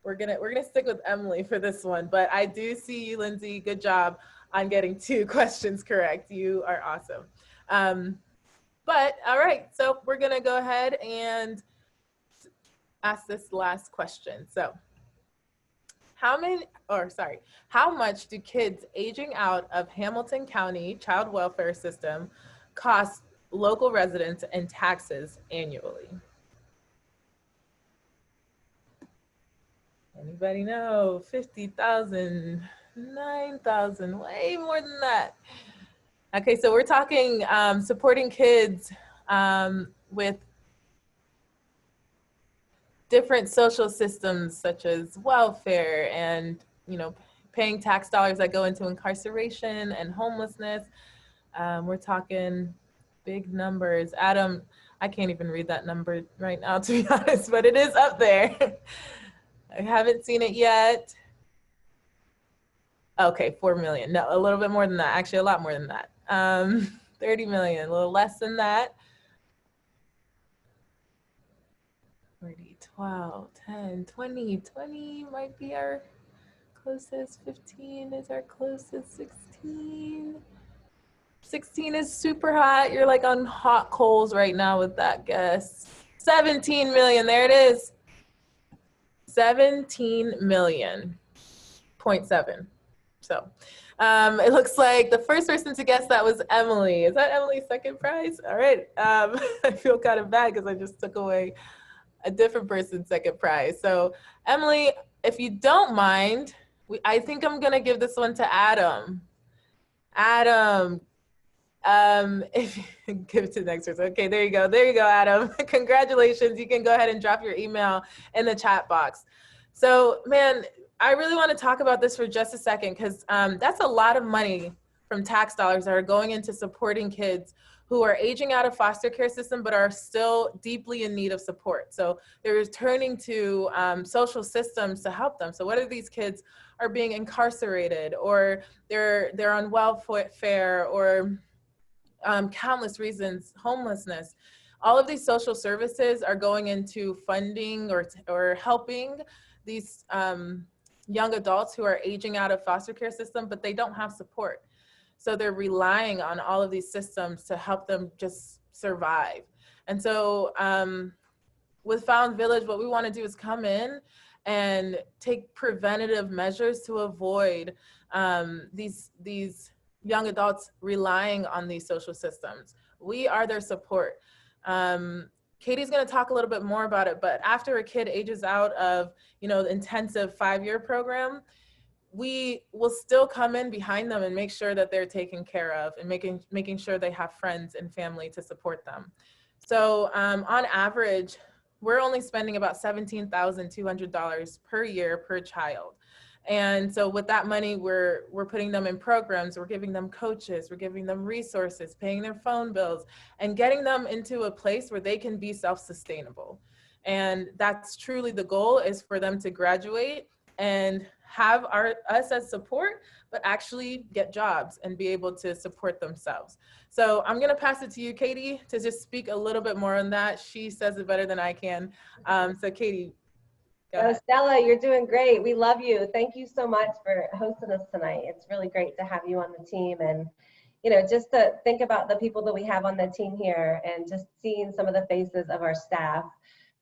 we're gonna stick with Emily for this one, but I do see you, Lindsay. Good job. on getting 2 questions correct. You are awesome. But all right, so we're gonna go ahead and ask this last question. So how much do kids aging out of Hamilton County child welfare system cost local residents and taxes annually? Anybody know? 50,000, 9,000, way more than that. Okay, so we're talking supporting kids with different social systems such as welfare and, paying tax dollars that go into incarceration and homelessness. We're talking big numbers. Adam, I can't even read that number right now, to be honest, but it is up there. I haven't seen it yet. Okay, 4 million. No, a little bit more than that. Actually, a lot more than that. 30 million, a little less than that. 40, 12, 10, 20 might be our closest. 15 is our closest. 16. 16 is super hot. You're like on hot coals right now with that guess. 17 million, there it is. 17 million, 0.7. So it looks like the first person to guess that was Emily. Is that Emily's second prize? All right. I feel kind of bad because I just took away a different person's second prize. So Emily, if you don't mind, I think I'm gonna give this one to Adam. Adam, if you give it to the next person. Okay, there you go, Adam. Congratulations, you can go ahead and drop your email in the chat box. So man, I really wanna talk about this for just a second because that's a lot of money from tax dollars that are going into supporting kids who are aging out of foster care system but are still deeply in need of support. So they're turning to social systems to help them. So whether these kids are being incarcerated or they're on welfare or countless reasons, homelessness, all of these social services are going into funding or helping these young adults who are aging out of foster care system, but they don't have support. So they're relying on all of these systems to help them just survive. And so with Found Village, what we want to do is come in and take preventative measures to avoid these young adults relying on these social systems. We are their support. Katie's going to talk a little bit more about it, but after a kid ages out of, the intensive 5-year program, we will still come in behind them and make sure that they're taken care of and making sure they have friends and family to support them. So on average, we're only spending about $17,200 per year per child. And so with that money, we're putting them in programs, we're giving them coaches, we're giving them resources, paying their phone bills, and getting them into a place where they can be self-sustainable. And that's truly the goal, is for them to graduate and have us as support, but actually get jobs and be able to support themselves. So I'm gonna pass it to you, Katie, to just speak a little bit more on that. She says it better than I can. So Katie, go ahead. Stella, you're doing great. We love you. Thank you so much for hosting us tonight. It's really great to have you on the team. And, just to think about the people that we have on the team here and just seeing some of the faces of our staff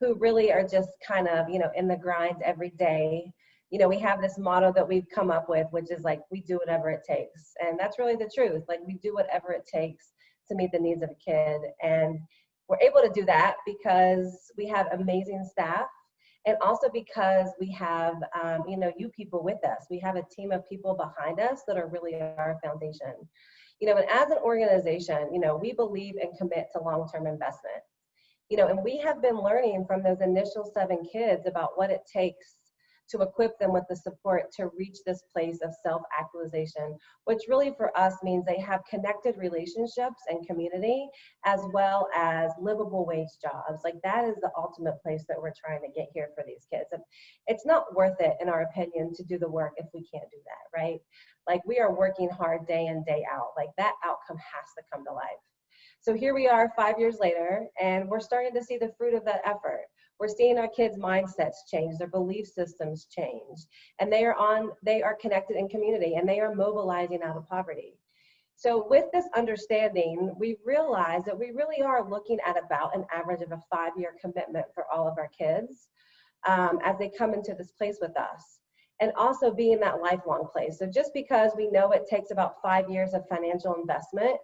who really are just kind of, in the grind every day. We have this motto that we've come up with, which is like, we do whatever it takes. And that's really the truth. Like, we do whatever it takes to meet the needs of a kid. And we're able to do that because we have amazing staff, and also because we have, you people with us. We have a team of people behind us that are really our foundation. And as an organization, we believe and commit to long-term investment. And we have been learning from those initial 7 kids about what it takes to equip them with the support to reach this place of self-actualization, which really for us means they have connected relationships and community, as well as livable wage jobs. Like, that is the ultimate place that we're trying to get here for these kids. And it's not worth it, in our opinion, to do the work if we can't do that, right? Like, we are working hard day in, day out. Like, that outcome has to come to life. So here we are 5 years later, and we're starting to see the fruit of that effort. We're seeing our kids' mindsets change, their belief systems change, and they are connected in community, and they are mobilizing out of poverty. So with this understanding, we realize that we really are looking at about an average of a 5-year commitment for all of our kids as they come into this place with us, and also being that lifelong place. So just because we know it takes about 5 years of financial investment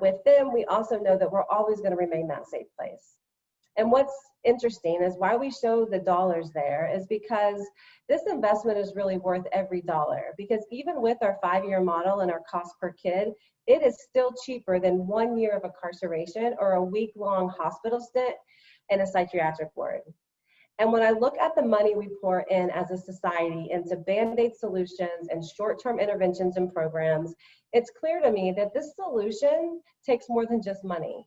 with them, we also know that we're always going to remain that safe place. And what's interesting is why we show the dollars there is because this investment is really worth every dollar, because even with our 5-year model and our cost per kid, it is still cheaper than 1 year of incarceration or a week-long hospital stint in a psychiatric ward. And when I look at the money we pour in as a society into Band-Aid solutions and short-term interventions and programs, it's clear to me that this solution takes more than just money.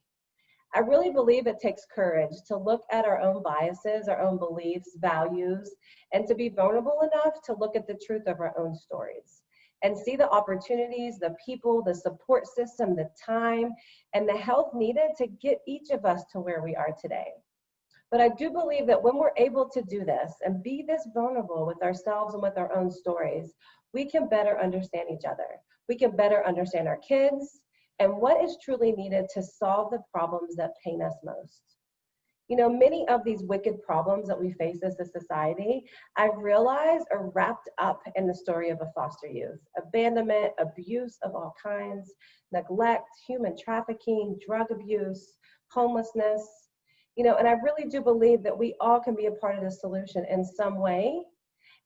I really believe it takes courage to look at our own biases, our own beliefs, values, and to be vulnerable enough to look at the truth of our own stories and see the opportunities, the people, the support system, the time, and the help needed to get each of us to where we are today. But I do believe that when we're able to do this and be this vulnerable with ourselves and with our own stories, we can better understand each other. We can better understand our kids and what is truly needed to solve the problems that pain us most. You know, many of these wicked problems that we face as a society, I've realized are wrapped up in the story of a foster youth. Abandonment, abuse of all kinds, neglect, human trafficking, drug abuse, homelessness. You know, and I really do believe that we all can be a part of the solution in some way,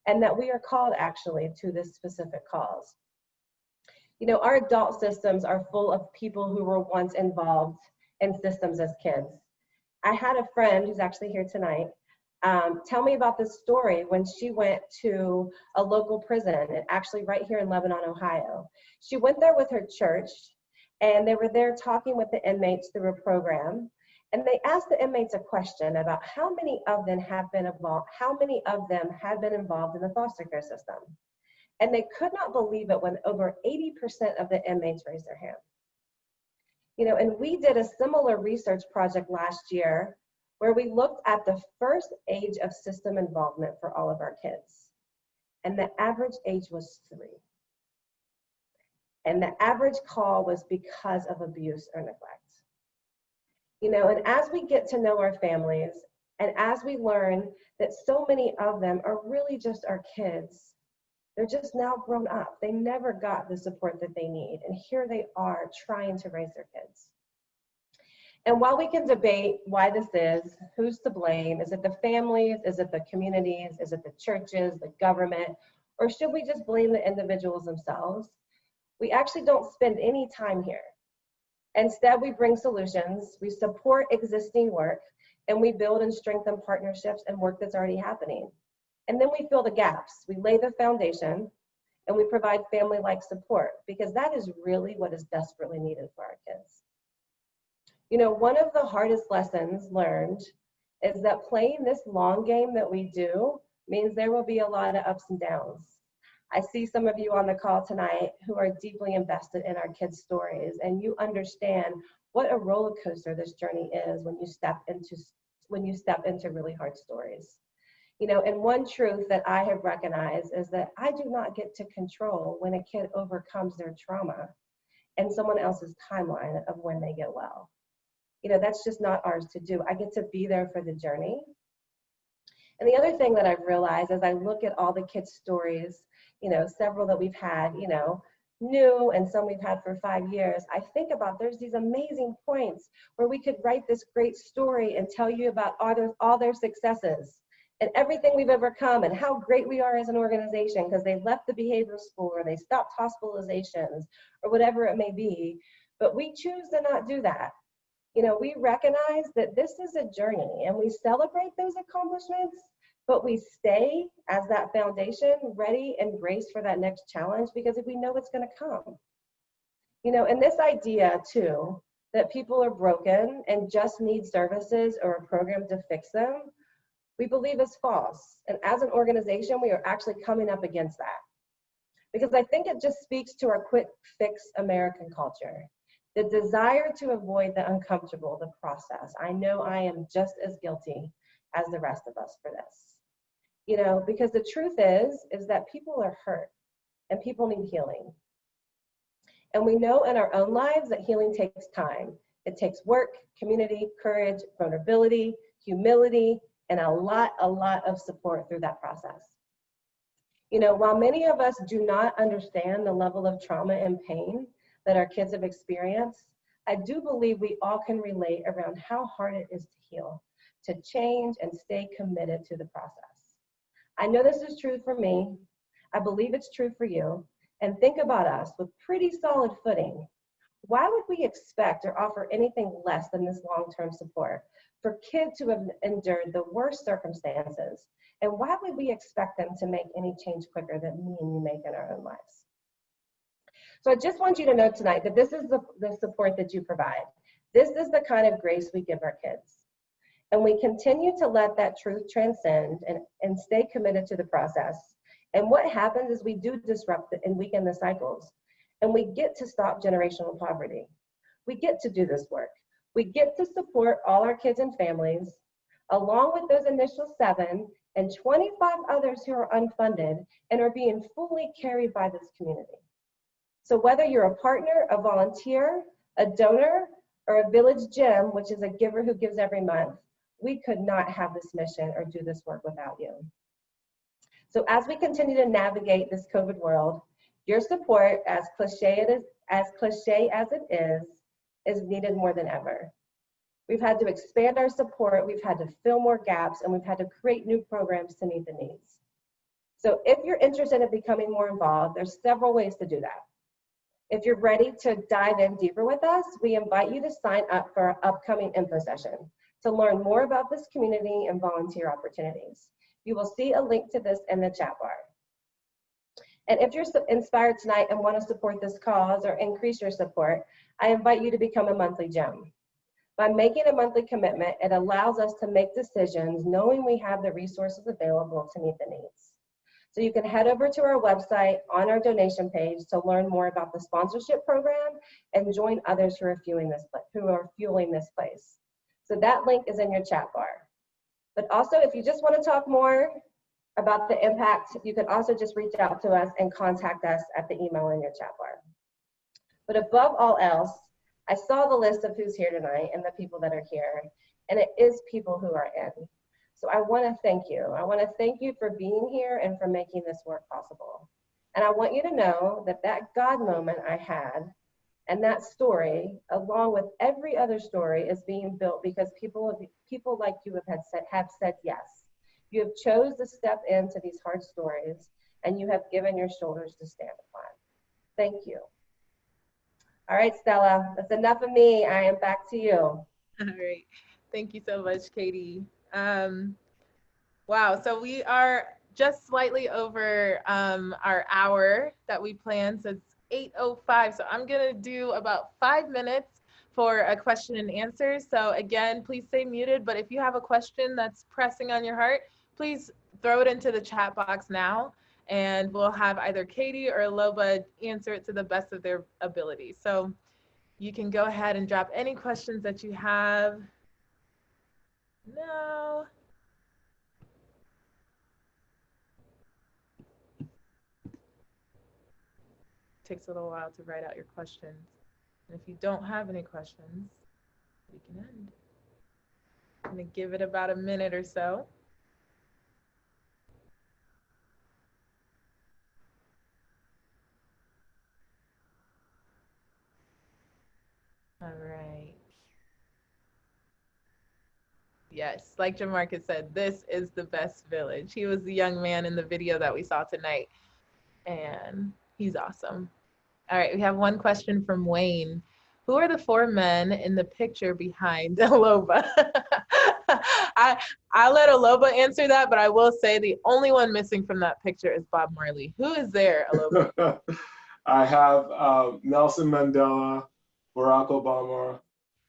and that we are called actually to this specific cause. You know, our adult systems are full of people who were once involved in systems as kids. I had a friend who's actually here tonight tell me about this story when she went to a local prison, actually right here in Lebanon, Ohio. She went there with her church, and they were there talking with the inmates through a program. And they asked the inmates a question about how many of them had been involved in the foster care system. And they could not believe it when over 80% of the inmates raised their hand. You know, and we did a similar research project last year where we looked at the first age of system involvement for all of our kids. And the average age was 3. And the average call was because of abuse or neglect. You know, and as we get to know our families, and as we learn that so many of them are really just our kids, they're just now grown up. They never got the support that they need. And here they are trying to raise their kids. And while we can debate why this is, who's to blame, is it the families, is it the communities, is it the churches, the government, or should we just blame the individuals themselves? We actually don't spend any time here. Instead, we bring solutions, we support existing work, and we build and strengthen partnerships and work that's already happening. And then we fill the gaps. We lay the foundation, and we provide family-like support, because that is really what is desperately needed for our kids. You know, one of the hardest lessons learned is that playing this long game that we do means there will be a lot of ups and downs. I see some of you on the call tonight who are deeply invested in our kids' stories, and you understand what a roller coaster this journey is when you step into really hard stories. You know, and one truth that I have recognized is that I do not get to control when a kid overcomes their trauma and someone else's timeline of when they get well. You know, that's just not ours to do. I get to be there for the journey. And the other thing that I've realized as I look at all the kids' stories, you know, several that we've had, you know, new and some we've had for 5 years, I think about there's these amazing points where we could write this great story and tell you about all their successes and everything we've overcome and how great we are as an organization because they left the behavioral school or they stopped hospitalizations or whatever it may be. But we choose to not do that. You know, we recognize that this is a journey and we celebrate those accomplishments, but we stay as that foundation ready and braced for that next challenge because we know it's going to come. You know, and this idea too, that people are broken and just need services or a program to fix them, we believe is false. And as an organization, we are actually coming up against that. Because I think it just speaks to our quick fix American culture. The desire to avoid the uncomfortable, the process. I know I am just as guilty as the rest of us for this. You know, because the truth is that people are hurt and people need healing. And we know in our own lives that healing takes time. It takes work, community, courage, vulnerability, humility, and a lot of support through that process. You know, while many of us do not understand the level of trauma and pain that our kids have experienced, I do believe we all can relate around how hard it is to heal, to change and stay committed to the process. I know this is true for me. I believe it's true for you. And think about us with pretty solid footing. Why would we expect or offer anything less than this long-term support for kids who have endured the worst circumstances? And why would we expect them to make any change quicker than me and you make in our own lives? So I just want you to know tonight that this is the support that you provide. This is the kind of grace we give our kids. And we continue to let that truth transcend and stay committed to the process. And what happens is we do disrupt and weaken the cycles. And we get to stop generational poverty. We get to do this work. We get to support all our kids and families, along with those initial 7 and 25 others who are unfunded and are being fully carried by this community. So whether you're a partner, a volunteer, a donor, or a village gym, which is a giver who gives every month, we could not have this mission or do this work without you. So as we continue to navigate this COVID world, your support, as cliche as it is needed more than ever. We've had to expand our support, we've had to fill more gaps, and we've had to create new programs to meet the needs. So if you're interested in becoming more involved, there's several ways to do that. If you're ready to dive in deeper with us, we invite you to sign up for our upcoming info session to learn more about this community and volunteer opportunities. You will see a link to this in the chat bar. And if you're inspired tonight and want to support this cause or increase your support, I invite you to become a monthly gem. By making a monthly commitment, it allows us to make decisions knowing we have the resources available to meet the needs. So you can head over to our website on our donation page to learn more about the sponsorship program and join others who are fueling this place. So that link is in your chat bar. But also, if you just want to talk more about the impact, you can also just reach out to us and contact us at the email in your chat bar. But above all else, I saw the list of who's here tonight and the people that are here, and it is people who are in. So I want to thank you. I want to thank you for being here and for making this work possible. And I want you to know that that God moment I had and that story, along with every other story, is being built because people like you have said yes. You have chose to step into these hard stories, and you have given your shoulders to stand upon. Thank you. All right, Stella, that's enough of me. I am back to you. All right. Thank you so much, Katie. Wow, so we are just slightly over our hour that we planned, so it's 8:05. So I'm gonna do about 5 minutes for a question and answer. So again, please stay muted, but if you have a question that's pressing on your heart, please throw it into the chat box now, and we'll have either Katie or Loba answer it to the best of their ability. So you can go ahead and drop any questions that you have. No. Takes a little while to write out your questions. And if you don't have any questions, we can end. I'm gonna give it about a minute or so. All right. Yes, like Jamarcus said, this is the best village. He was the young man in the video that we saw tonight, and he's awesome. All right, we have one question from Wayne. Who are the 4 men in the picture behind Aloba? I'll let Aloba answer that, but I will say the only one missing from that picture is Bob Marley. Who is there, Aloba? I have Nelson Mandela, Barack Obama,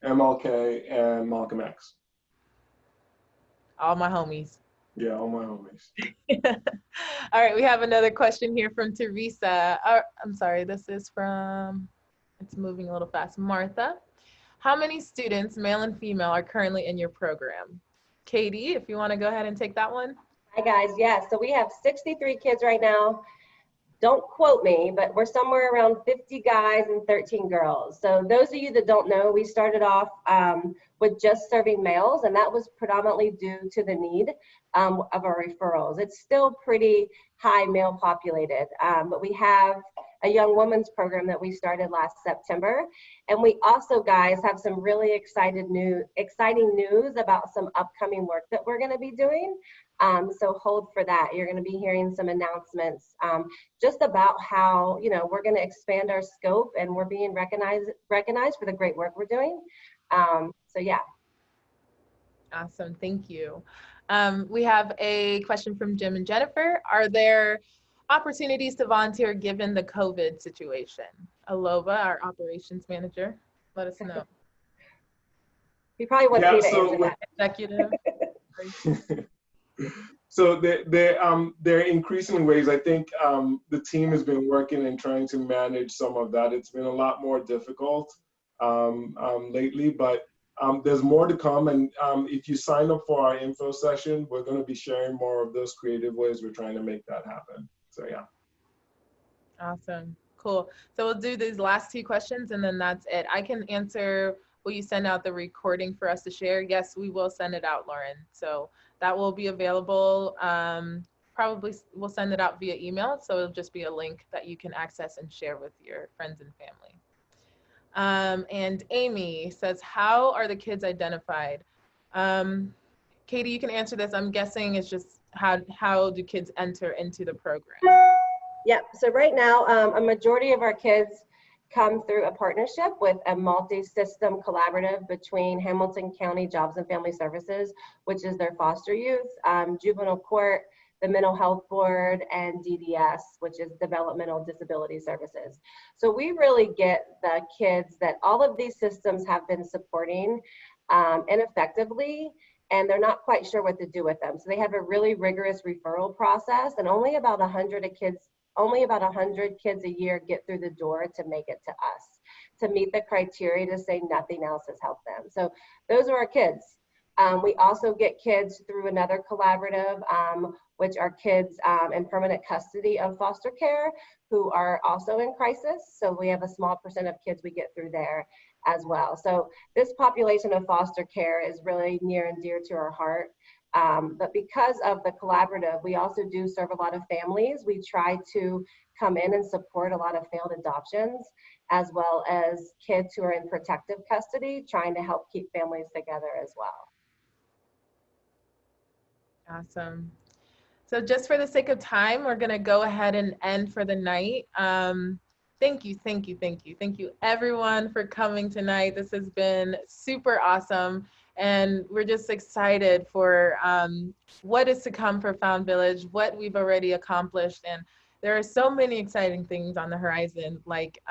MLK, and Malcolm X. All my homies. Yeah, all my homies. All right, we have another question here from Teresa. I'm sorry, this is from, it's moving a little fast. Martha, how many students, male and female, are currently in your program? Katie, if you want to go ahead and take that one. Hi guys, yeah, so we have 63 kids right now. Don't quote me, but we're somewhere around 50 guys and 13 girls. So those of you that don't know, we started off with just serving males, and that was predominantly due to the need of our referrals. It's still pretty high male populated, but we have a young women's program that we started last September. And we also, guys, have some really exciting news about some upcoming work that we're gonna be doing. So hold for that. You're going to be hearing some announcements just about how, you know, we're going to expand our scope and we're being recognized for the great work we're doing. So yeah. Awesome. Thank you. We have a question from Jim and Jennifer. Are there opportunities to volunteer given the COVID situation? Alova, our operations manager, let us know. You probably want me to answer that. Executive. So there are increasing ways. I think the team has been working and trying to manage some of that. It's been a lot more difficult lately, but there's more to come. And if you sign up for our info session, we're going to be sharing more of those creative ways we're trying to make that happen. So yeah. Awesome. Cool. So we'll do these last two questions and then that's it. I can answer, will you send out the recording for us to share? Yes, we will send it out, Lauren. So that will be available. Probably we'll send it out via email. So it'll just be a link that you can access and share with your friends and family. And Amy says, how are the kids identified? Katie, you can answer this. I'm guessing it's just how do kids enter into the program? Yep. So right now, a majority of our kids come through a partnership with a multi-system collaborative between Hamilton County Jobs and Family Services, which is their foster youth, juvenile court, the mental health board, and DDS, which is developmental disability services. So we really get the kids that all of these systems have been supporting ineffectively, and they're not quite sure what to do with them. So they have a really rigorous referral process, and only about 100 kids a year get through the door to make it to us, to meet the criteria to say nothing else has helped them. So those are our kids. We also get kids through another collaborative, which are kids in permanent custody of foster care who are also in crisis. So we have a small percent of kids we get through there as well. So this population of foster care is really near and dear to our heart. But because of the collaborative, we also do serve a lot of families. We try to come in and support a lot of failed adoptions, as well as kids who are in protective custody, trying to help keep families together as well. Awesome. So just for the sake of time, we're going to go ahead and end for the night. Thank you everyone for coming tonight. This has been super awesome. And we're just excited for what is to come for Found Village, what we've already accomplished. And there are so many exciting things on the horizon, like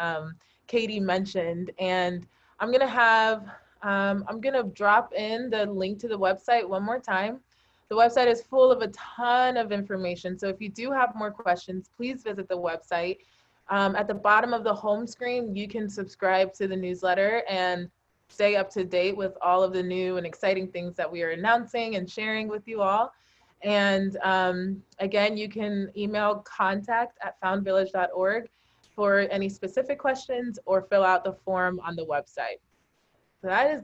Katie mentioned. And I'm gonna drop in the link to the website one more time. The website is full of a ton of information. So if you do have more questions, please visit the website. At the bottom of the home screen, you can subscribe to the newsletter and stay up to date with all of the new and exciting things that we are announcing and sharing with you all. And again, you can email contact@foundvillage.org for any specific questions or fill out the form on the website. So that is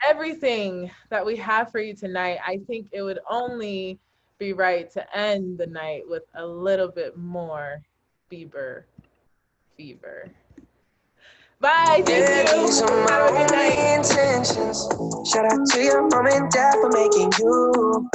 everything that we have for you tonight. I think it would only be right to end the night with a little bit more Bieber fever. Bye. Thank you. Have a good night. Shout out to your mom and dad for making you.